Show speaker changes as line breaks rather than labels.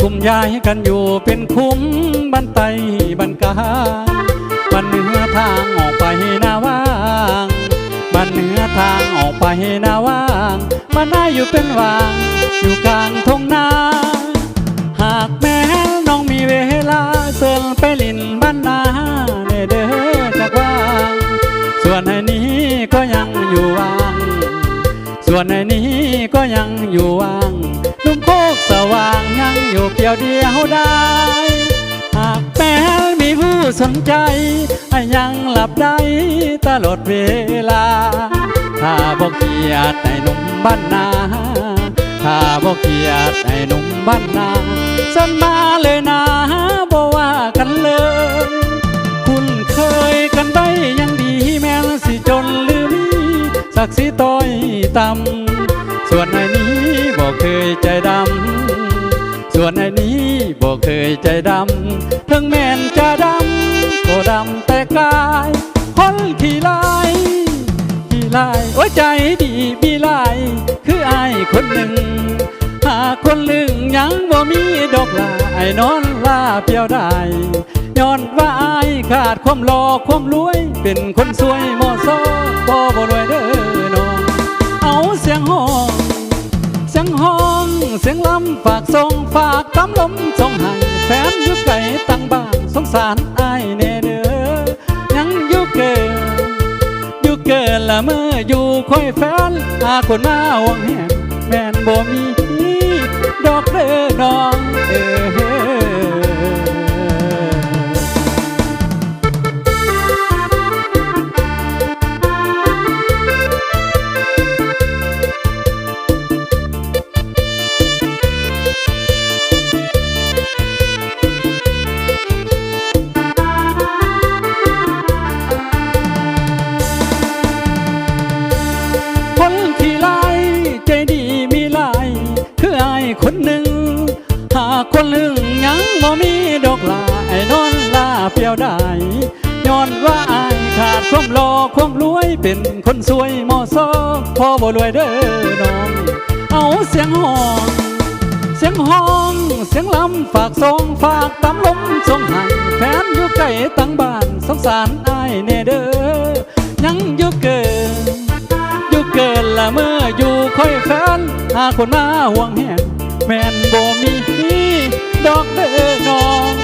กลุ่มยายกันอยู่เป็นคุ้มบันไตบันกาบันเหนือทางออกไปหน้าว่างบันเหนือทางออกไปหน้าว่างบ้านนาอยู่เป็นว่างอยู่กลางทุ่งนาหากแม้น้องมีเวลาเสิร์นไปลินบ้านนาเด้อจากว่างส่วนในนี้ก็ยังอยู่ว่างส่วนในนี้ก็ยังอยู่ว่างลุ่มโคกสว่างยังอยู่เพียวเดียวได้หากแม้มีผู้สนใจยังหลับได้ตลอดเวลาถ้าบอกเกียรติให้หนุ่มบ้านนาถ้าบอกเกียรติให้หนุ่มบ้านนาสันมาเลยนะบอกว่ากันเลยคุณเคยกันได้ยังดีแม้สิจนหรือมีศักดิ์ศรีต้อยต่ำส่วนในนี้บอกเคยใจดำส่วนในนี้บอกเคยใจดำถึงแม่นจะดำก็ดำแต่กายคนขี้ลายขี้ลายโอ้ยใจดีมีลายคืออายคนหนึ่งหาคนลึงยังบ่มีดอกลายนอนลาเปียวได้ย้อนว่าอายขาดความหล่อความรวยเป็นคนสวยโมโซบ่รวยเด้อน้องเอาเสียงห้องเสียงห้องเสียงลำฝากส่งฝากตำลมส่งให้แฟนอยู่ไกลตั้งบ้านสงสารอายแน่เด้อยังอยู่เกินละเมื่ออยู่คอยแฟนหาคนมาหวังแหงแม่นบ่มีดอกเด้อน้องคนที่ลายใจดีมีลายคืออายคนหนึ่งหาคนลึงยังบ่มีดอกลายนอนลาเปียวได้ย้อนว่าอายขาดความหล่อความรวยเป็นคนสวยมอซอพอบ่รวยเด้อน้องเอาเสียงห้องเสียงห้องเสียงลำฝากส่งฝากตำลมส่งให้แฟนอยู่ไกลตั้งบ้านสงสารอายแน่เด้อยังอยู่เกินละเมื่ออยู่คอยแฟนหาคนมาห่วงแหงแม่นบ่มีดอกเด้อน้อง